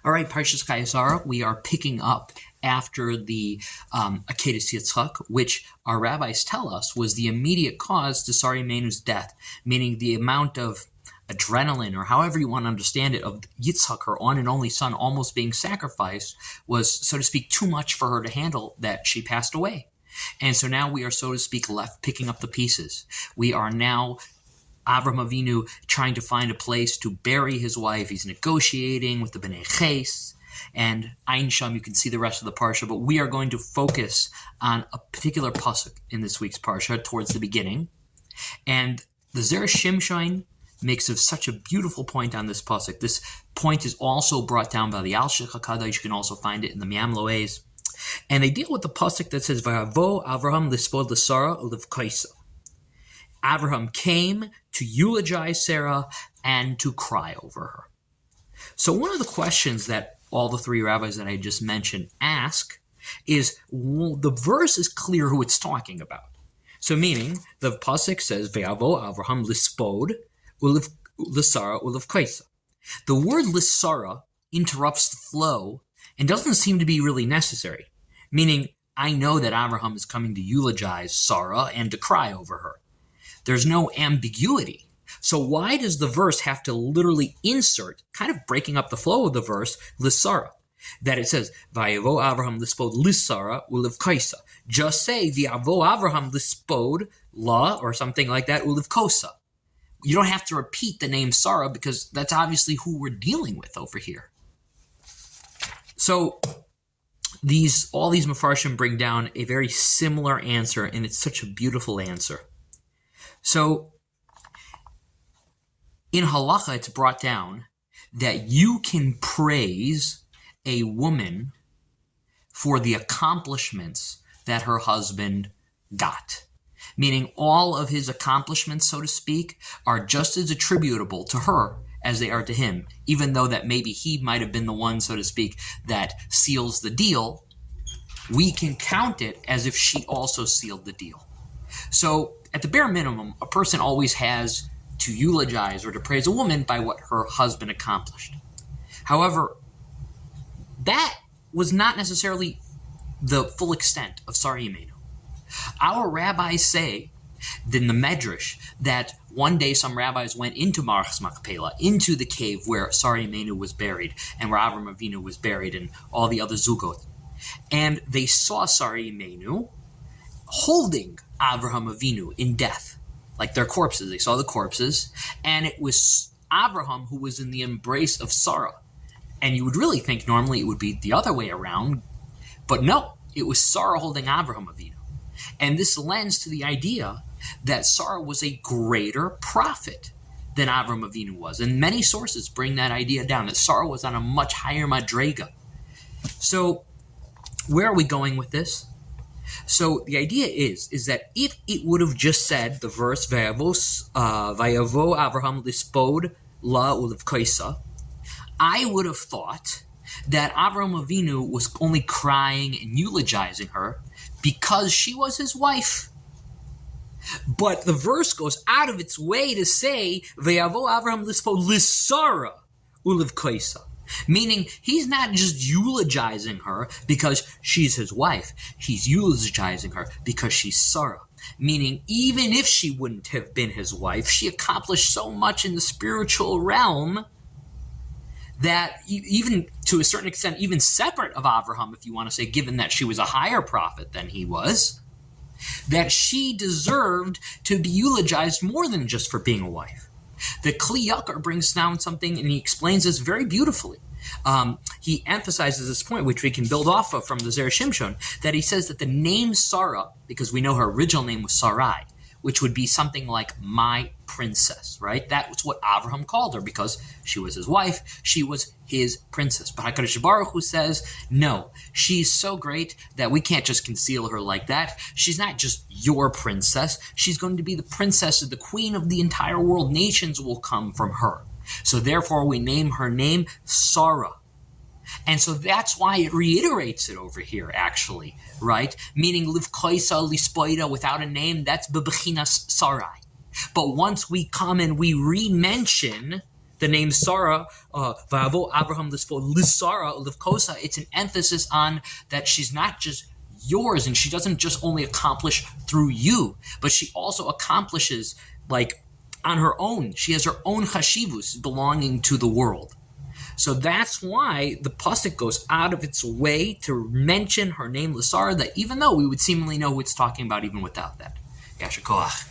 All right, Parshas Chayei, we are picking up after the Akedas Yitzchak, which our rabbis tell us was the immediate cause to Sari Imeinu's death, meaning the amount of adrenaline, or however you want to understand it, of Yitzchak, her one and only son, almost being sacrificed, was, so to speak, too much for her to handle, that she passed away. And so now we are, so to speak, left picking up the pieces. We are now Avraham Avinu trying to find a place to bury his wife. He's negotiating with the Bnei Ches. And Ein Sham, you can see the rest of the parsha, but we are going to focus on a particular pasuk in this week's parsha towards the beginning. And the Zera Shimshon makes such a beautiful point on this pasuk. This point is also brought down by the Al-Sheikh HaKadosh. You can also find it in the Miam Loez. And they deal with the pasuk that says, Vayavo Avraham lispod l'Sara ulivkaisa. Avraham came to eulogize Sarah and to cry over her. So one of the questions that all the three rabbis that I just mentioned ask is, well, the verse is clear who it's talking about. So meaning, the pasuk says, Ve'avo Avraham lispod l'Sara ulivkaisa. The word l'Sara interrupts the flow and doesn't seem to be really necessary. Meaning, I know that Avraham is coming to eulogize Sarah and to cry over her. There's no ambiguity. So why does the verse have to literally insert, kind of breaking up the flow of the verse, l'Sara? That it says, Vayavo Avraham lispod l'Sara ulivkaisa. Just say, V'avo Avraham lispod la, or something like that, ulivkosa. You don't have to repeat the name Sarah, because that's obviously who we're dealing with over here. So all these Mefarshim bring down a very similar answer, and it's such a beautiful answer. So in halacha, it's brought down that you can praise a woman for the accomplishments that her husband got. Meaning all of his accomplishments, so to speak, are just as attributable to her as they are to him, even though that maybe he might have been the one, so to speak, that seals the deal. We can count it as if she also sealed the deal. So at the bare minimum, a person always has to eulogize or to praise a woman by what her husband accomplished. However, that was not necessarily the full extent of Sari Imeinu. Our rabbis say in the Medrash that one day some rabbis went into Marachas Makpelah, into the cave where Sari Imeinu was buried and where Avraham Avinu was buried and all the other Zugot. And they saw Sari Imeinu holding Avraham Avinu in death, like their corpses. They saw the corpses, and it was Avraham who was in the embrace of Sarah. And you would really think normally it would be the other way around, but no, it was Sarah holding Avraham Avinu. And this lends to the idea that Sarah was a greater prophet than Avraham Avinu was. And many sources bring that idea down, that Sarah was on a much higher madrega. So where are we going with this? So the idea is that if it would have just said the verse, Vayavo Avraham lispod la ulivkaisa, I would have thought that Avraham Avinu was only crying and eulogizing her because she was his wife. But the verse goes out of its way to say, Vayavo Avraham lispod l'Sara ulivkaisa. Meaning, he's not just eulogizing her because she's his wife. He's eulogizing her because she's Sarah. Meaning, even if she wouldn't have been his wife, she accomplished so much in the spiritual realm that even to a certain extent, even separate of Avraham, if you want to say, given that she was a higher prophet than he was, that she deserved to be eulogized more than just for being a wife. The Kli Yakar brings down something, and he explains this very beautifully. He emphasizes this point, which we can build off of from the Zera Shimshon, that he says that the name Sarah, because we know her original name was Sarai, which would be something like my princess, right? That was what Avraham called her because she was his wife, she was his princess. But HaKadosh Baruch Hu says, no, she's so great that we can't just conceal her like that. She's not just your princess. She's going to be the princess of the queen of the entire world. Nations will come from her. So therefore we name her name Sarah. And so that's why it reiterates it over here, actually, right? Meaning, livkoisa lispoida, without a name, that's bebechinas sarai. But once we come and we re-mention the name Sarah, Va'avo Abraham Lisara Livkosa, it's an emphasis on that she's not just yours, and she doesn't just only accomplish through you, but she also accomplishes like on her own. She has her own chashivus belonging to the world. So that's why the pasuk goes out of its way to mention her name Lisara, that even though we would seemingly know who it's talking about even without that. Yasher koach.